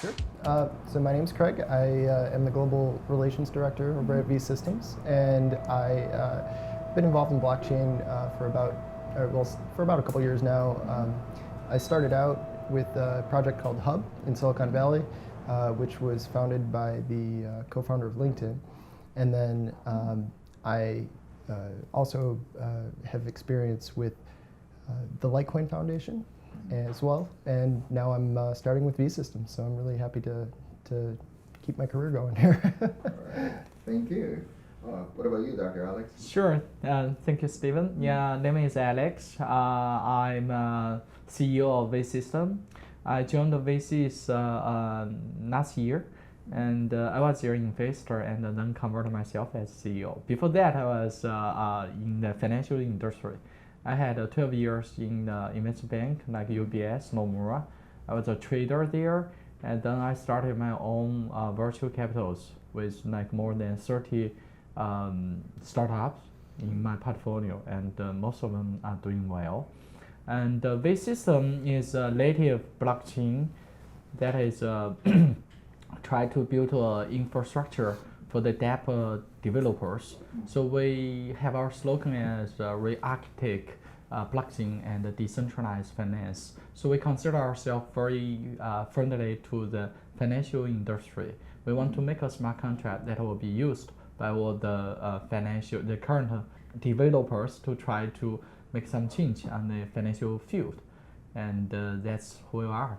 Sure. So my name's Craig. I am the Global Relations Director over at SYSTEMSns, and I've been involved in blockchain for about a couple years now. I started out with a project called Hub in Silicon Valley, which was founded by the co-founder of LinkedIn, and then I also have experience with the Litecoin Foundation as well, and now I'm starting with vSystems, so I'm really happy to keep my career going here. All right. Thank you. What about you, Dr. Alex? Sure. Thank you, Stephen. Yeah, name is Alex. I'm CEO of vSystem. I joined the VCs last year, and I was their investor and then converted myself as CEO. Before that, I was in the financial industry. I had 12 years in the investment bank like UBS, Nomura. I was a trader there, and then I started my own virtual capitals with like more than 30 startups in my portfolio, and most of them are doing well. And vSystem is a native blockchain that is try to build an infrastructure for the debt developers. So we have our slogan as re-architect blockchain and decentralized finance. So we consider ourselves very friendly to the financial industry. We want to make a smart contract that will be used by all the current developers to try to make some change on the financial field, and that's who we are.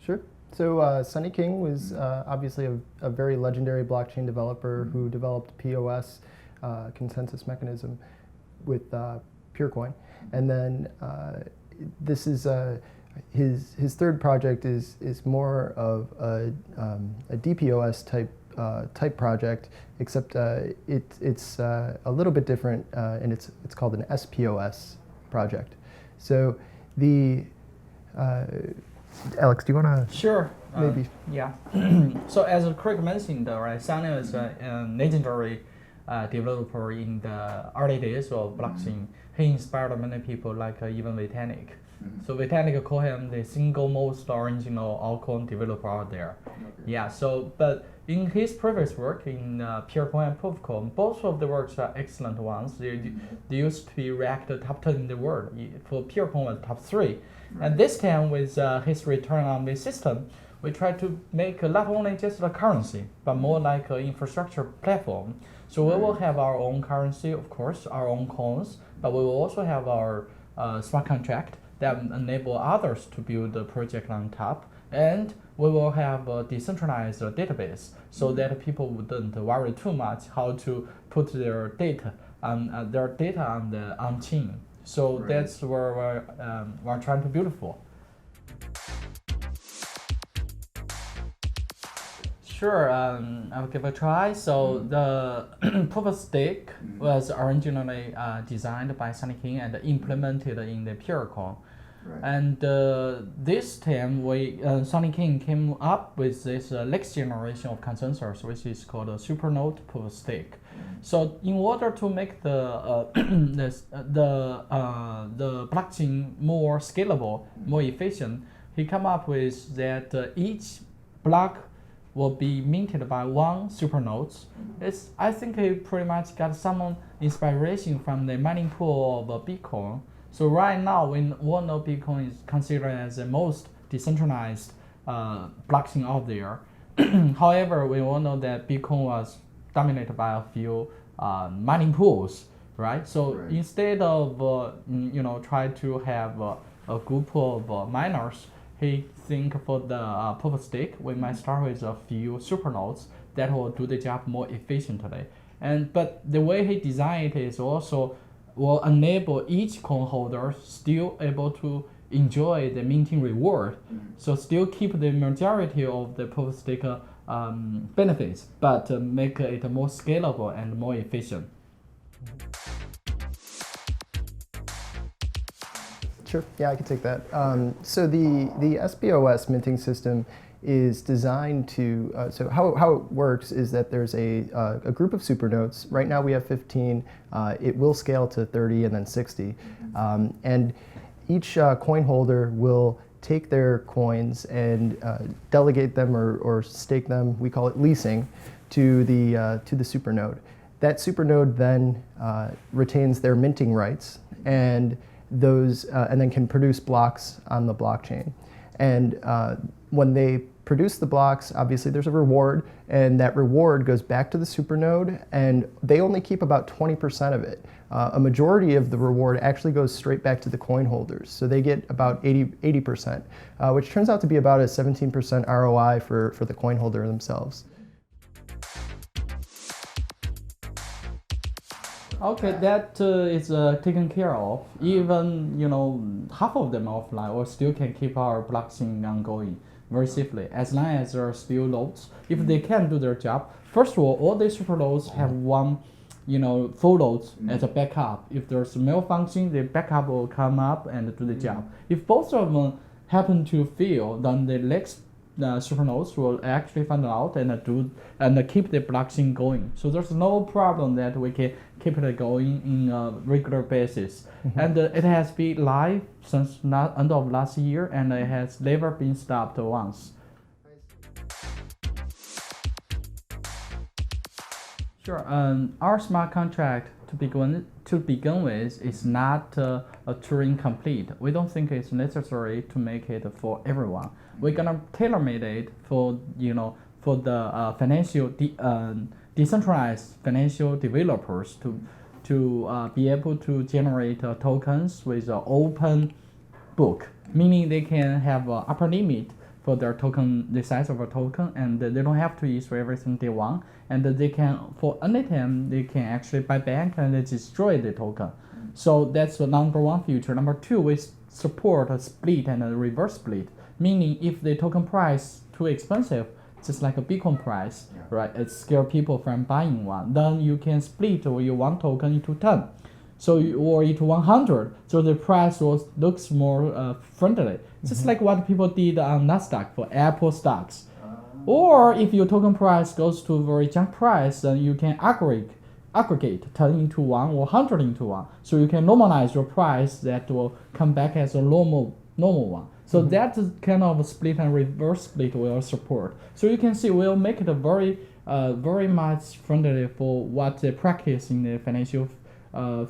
Sure. So Sunny King was obviously a very legendary blockchain developer who developed POS, consensus mechanism, with PureCoin, and then this is his third project is more of a DPoS type project, except it's a little bit different, and it's called an SPoS project. So the Alex, do you want to? Sure. Maybe. Yeah. So as Craig mentioned, right, Sunny is a legendary developer in the early days of blockchain. He inspired many people, like even Vitalik. So Vitalik call him the single most original altcoin developer out there. Okay. Yeah. So, but in his previous work in PureCoin and PureCoin, both of the works are excellent ones. They used to be ranked top 10 in the world. For PureCoin was top 3. And this time with his return on the system, we try to make not only just a currency, but more like an infrastructure platform. So we will have our own currency, of course, our own coins, but we will also have our smart contract that enable others to build a project on top. And we will have a decentralized database so that people wouldn't worry too much how to put their data on the on-chain. So that's where we're trying to build for. Sure, I'll give it a try. So the proof of stake was originally designed by Sunny King and implemented in the PureCoin. Right. And this time, Sunny King came up with this next generation of consensus, which is called a Supernode proof of stake. So in order to make the blockchain more scalable, more efficient, he came up with that each block will be minted by one supernodes. I think he pretty much got some inspiration from the mining pool of Bitcoin. So right now, we all know Bitcoin is considered as the most decentralized blockchain out there. However, we all know that Bitcoin was dominated by a few mining pools, right? So instead of try to have a group of miners, he think for the proof of stake, we might start with a few supernodes that will do the job more efficiently. But the way he designed it is also will enable each coin holder still able to enjoy the minting reward. So still keep the majority of the proof of stake benefits, but make it more scalable and more efficient. Sure. Yeah, I can take that. So the SPoS minting system is designed to, so how it works is that there's a group of supernodes. Right now we have 15. It will scale to 30 and then 60. And each coin holder will take their coins and delegate them or stake them. We call it leasing to the supernode. That supernode then retains their minting rights and then can produce blocks on the blockchain. And when they produce the blocks, obviously there's a reward, and that reward goes back to the supernode, and they only keep about 20% of it. A majority of the reward actually goes straight back to the coin holders, so they get about 80%, which turns out to be about a 17% ROI for the coin holder themselves. Okay, that is taken care of. Even half of them offline, or still can keep our blockchain ongoing very safely as long as there are still nodes. If they can do their job, first of all these super nodes have one full nodes as a backup. If there's a malfunction, the backup will come up and do the job. If both of them happen to fail, then the next super nodes will actually find out and keep the blockchain going. So there's no problem that we can keep it going in a regular basis. And it has been live since end of last year, and it has never been stopped once. Sure. Our smart contract to begin with is not a Turing complete. We don't think it's necessary to make it for everyone. We're gonna tailor-made it for the financial decentralized financial developers to be able to generate tokens with an open book, meaning they can have an upper limit for their token, the size of a token, and they don't have to issue everything they want, and they can, for any time, they can actually buy back and destroy the token. So that's the number one feature. Number two, we support a split and a reverse split, meaning if the token price too expensive, just like a Bitcoin price, right? It scares people from buying one. Then you can split your one token into 10, or into 100, so the price looks more friendly. Just like what people did on Nasdaq for Apple stocks. Or if your token price goes to a very junk price, then you can aggregate 10 into 1 or 100 into 1. So you can normalize your price that will come back as a normal one. So that kind of split and reverse split will support. So you can see we'll make it a very much friendly for what they practice in the financial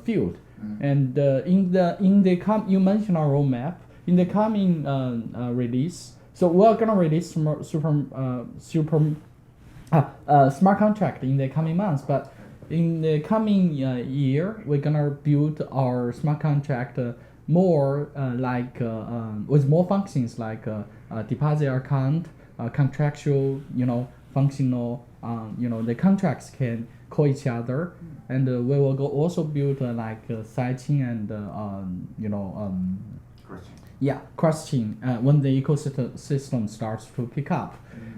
field. And you mentioned our roadmap. In the coming release, so we're gonna release smart contract in the coming months, but in the coming year, we're gonna build our smart contract more with more functions like deposit account, contractual, functional, the contracts can call each other, and we will also build sidechain and cross-chain when the ecosystem starts to pick up.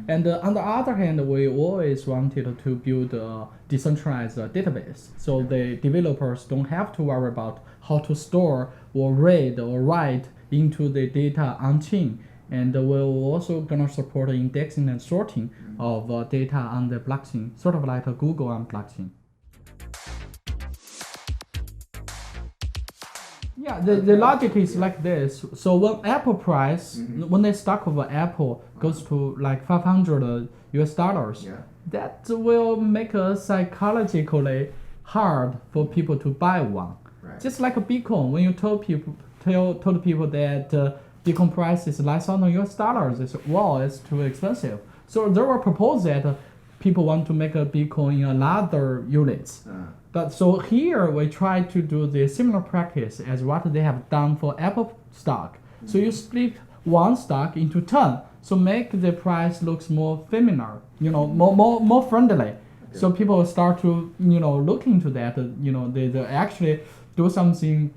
And on the other hand, we always wanted to build a decentralized database, so the developers don't have to worry about how to store or read or write into the data on-chain. And we're also gonna support indexing and sorting of data on the blockchain, sort of like a Google on blockchain. Yeah, the logic is like this. So when Apple price, when the stock of Apple goes to like $500 US, that will make it psychologically hard for people to buy one. Right. Just like a Bitcoin, when you told people that Bitcoin price is less than $1, they said, wow, it's too expensive. So there were proposals that people want to make a Bitcoin in another units. But so here we try to do the similar practice as what they have done for Apple stock. So you split one stock into 10, so make the price looks more familiar, more friendly. Okay. So people start to look into that. They actually do something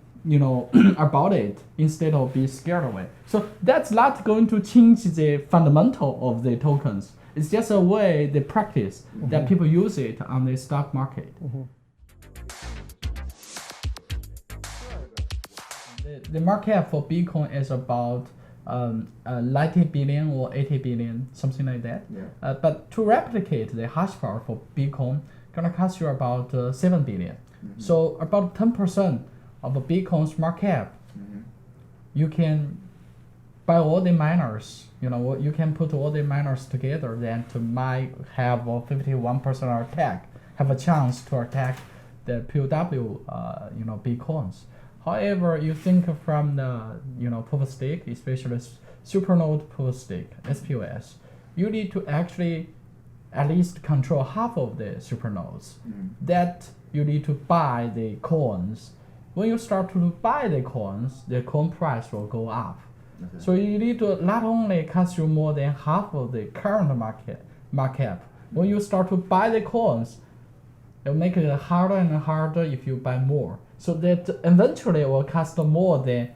about it instead of be scared away. So that's not going to change the fundamental of the tokens. It's just a way they practice that people use it on the stock market. The market cap for Bitcoin is about 90 billion or 80 billion, something like that. Yeah. But to replicate the hash power for Bitcoin, gonna cost you about 7 billion. So about 10% of a Bitcoin's market cap, you can by all the miners, you can put all the miners together, then to might have a 51% attack, have a chance to attack the POW, Bitcoins. However, you think from the, proof of stake, especially supernode proof of stake, SPoS, you need to actually at least control half of the supernodes. That you need to buy the coins. When you start to buy the coins, the coin price will go up. Okay. So you need to not only cost you more than half of the current markup. When you start to buy the coins, it will make it harder and harder if you buy more. So that eventually it will cost more than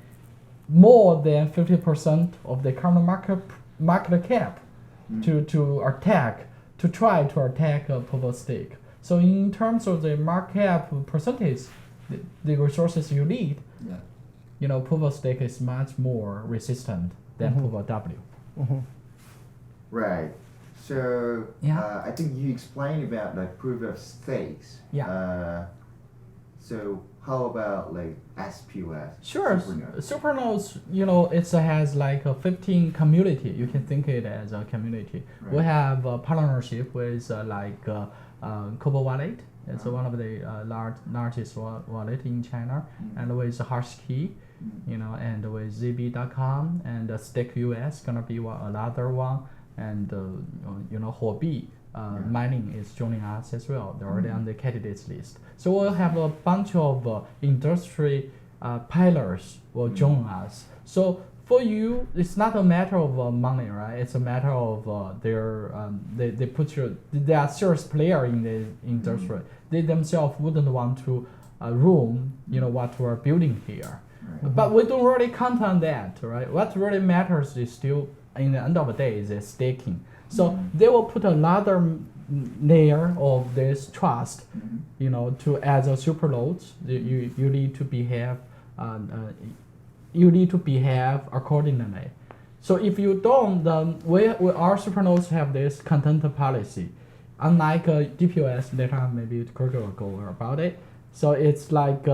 50% of the current market cap to try to attack a proof of stake. So in terms of the market cap percentage, the resources you need, proof of stake is much more resistant than proof of W. Right. So I think you explained about like proof of stakes. So how about like SPoS? Sure. Supernodes, it has like a 15 community. You can think it as a community. Right. We have a partnership with Kobo Wallet. It's one of the largest wallet in China, and with Hashkey, and with ZB.com, and Stake US gonna be another one, and Huobi mining is joining us as well. They're already on the candidates list. So we'll have a bunch of industry pillars will join us. So for you, it's not a matter of money, right? It's a matter of they put they are serious player in the industry. They themselves wouldn't want to ruin, what we're building here. Right. But we don't really count on that, right? What really matters is still, in the end of the day, is the staking. So they will put another layer of this trust, to as a supernodes. You need to behave. You need to behave accordingly. So if you don't, then our supernodes have this content policy. Unlike DPoS, later maybe Greg will go about it. So it's like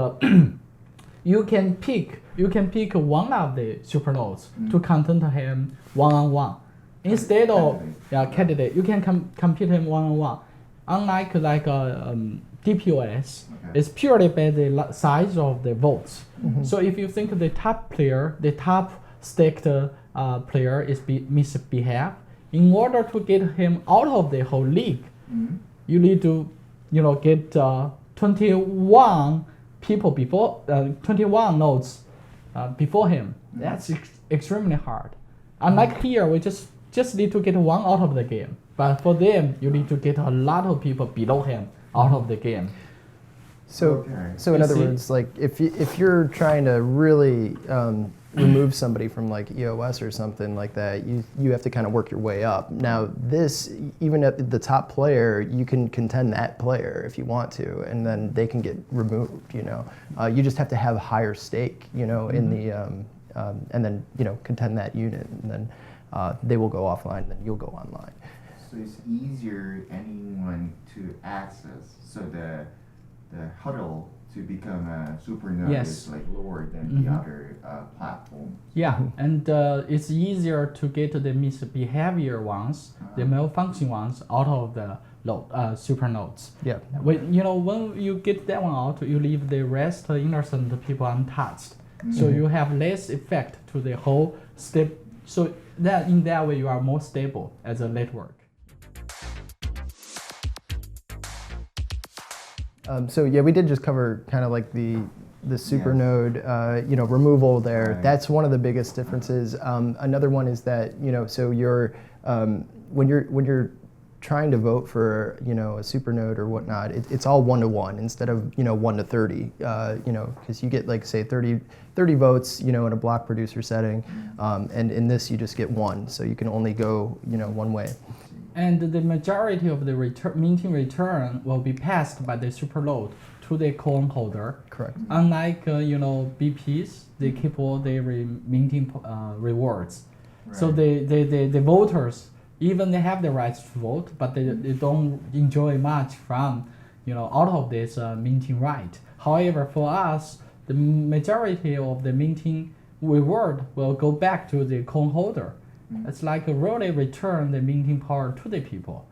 you can pick one of the supernodes to content him one-on-one. Instead of candidate, you can compete him one-on-one. Unlike DPoS, it's purely by the size of the votes. So if you think the top staked player is misbehave, in order to get him out of the whole league, you need to, get 21 people before 21 nodes before him. That's extremely hard. Unlike here, we just need to get one out of the game. But for them, you need to get a lot of people below him out of the game. So in other words, like if you're trying to really remove somebody from like EOS or something like that, you have to kind of work your way up. Now this, even at the top player, you can contend that player if you want to, and then they can get removed. You just have to have a higher stake, in the and then contend that unit, and then they will go offline, and then you'll go online. So it's easier anyone to access. So the hurdle to become a supernode is like lower than the other platforms. Yeah, and it's easier to get the misbehavior ones, the malfunction ones, out of the supernodes. Yeah. When you get that one out, you leave the rest innocent people untouched. So you have less effect to the whole step. So that in that way you are more stable as a network. So yeah, we did just cover kind of like the supernode, removal there. Right. That's one of the biggest differences. Another one is that so you're when you're trying to vote for a supernode or whatnot, it's all 1-to-1 instead of 1-to-30. Because you get like say 30 votes in a block producer setting, and in this you just get one, so you can only go one way. And the majority of the minting return will be passed by the supernode to the coin holder. Correct. Unlike BPs, they keep all their minting rewards. Right. So the voters, even they have the rights to vote, but they don't enjoy much from out of this minting right. However, for us, the majority of the minting reward will go back to the coin holder. It's like really return the minting power to the people.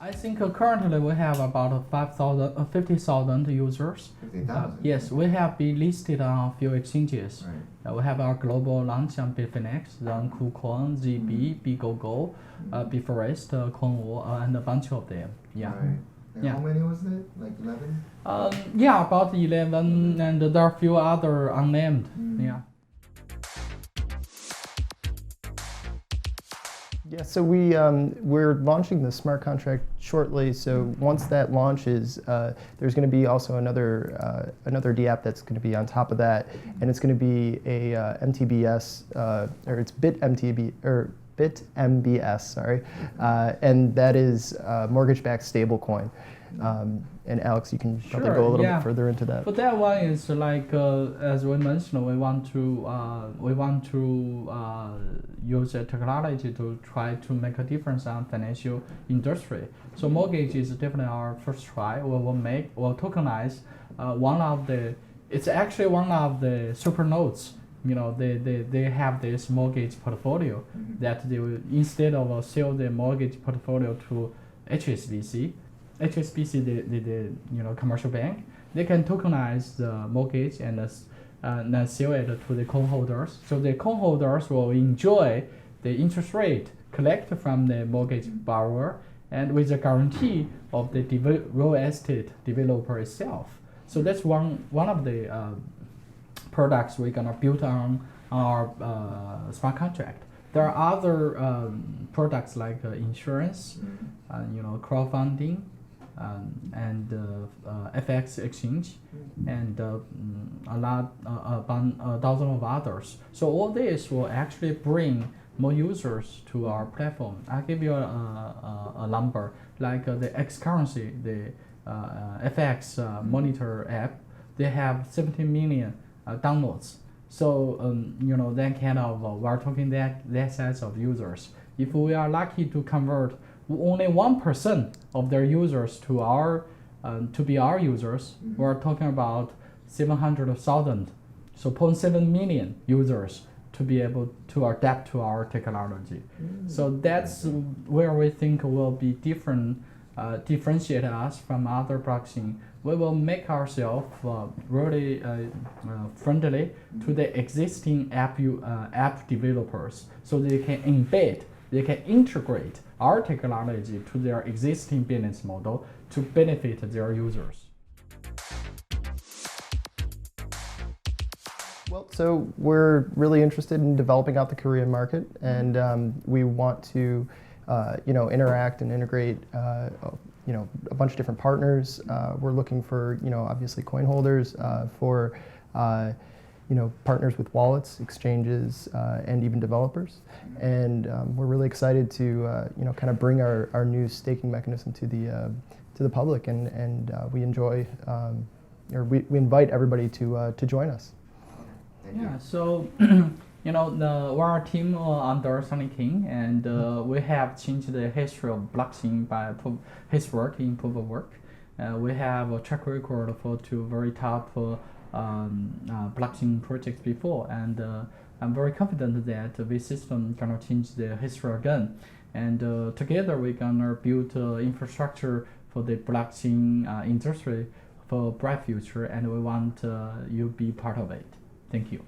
I think currently we have about 50,000 users. 50,000? Yes, we have been listed on a few exchanges. Right. We have our global launch on Bitfinex, then KuCoin, ZB, BGoGo, Bitforest, Coinwo, and a bunch of them. Yeah. Right. And Yeah. how many was it? Like 11? Yeah, about 11, and there are a few other unnamed. Yeah. Yeah, so we're launching the smart contract shortly. So once that launches, there's going to be also another DApp that's going to be on top of that, and it's going to be a MTBS or it's BitMBS, sorry, and that is mortgage-backed stablecoin. And Alex, you can probably go a little bit further into that. But that one is like as we mentioned, we want to use a technology to try to make a difference on financial industry. So mortgage is definitely our first try. We'll tokenize it's actually one of the super nodes. You know, they have this mortgage portfolio that they will, instead of sell the mortgage portfolio to HSBC, the commercial bank, they can tokenize the mortgage and then sell it to the coin holders. So the coin holders will enjoy the interest rate collected from the mortgage borrower and with the guarantee of the real estate developer itself. So that's one of the products we're gonna build on our smart contract. There are other products like insurance, crowdfunding, and FX exchange, and a dozen of others. So all this will actually bring more users to our platform. I'll give you a number, like the X currency, the FX monitor app. They have 17 million downloads. So that kind of we're talking that size of users. If we are lucky to convert only 1% of their users to to be our users, we're talking about 700,000, so 0.7 million users to be able to adapt to our technology. So that's where we think will be differentiate us from other blockchain. We will make ourselves really friendly to the existing app developers, so they can integrate our technology to their existing business model to benefit their users. Well, so we're really interested in developing out the Korean market, and we want to, interact and integrate, a bunch of different partners. We're looking for, obviously coin holders, for, partners with wallets, exchanges, and even developers. And we're really excited to, kind of bring our new staking mechanism to the public, and we enjoy, we invite everybody to join us. Yeah, so we're a team under Sunny King, and we have changed the history of blockchain by his work in proof of work. We have a track record for two very top blockchain projects before, and I'm very confident that VSystem gonna change the history again. And together we're gonna build infrastructure for the blockchain industry for a bright future, and we want you to be part of it. Thank you.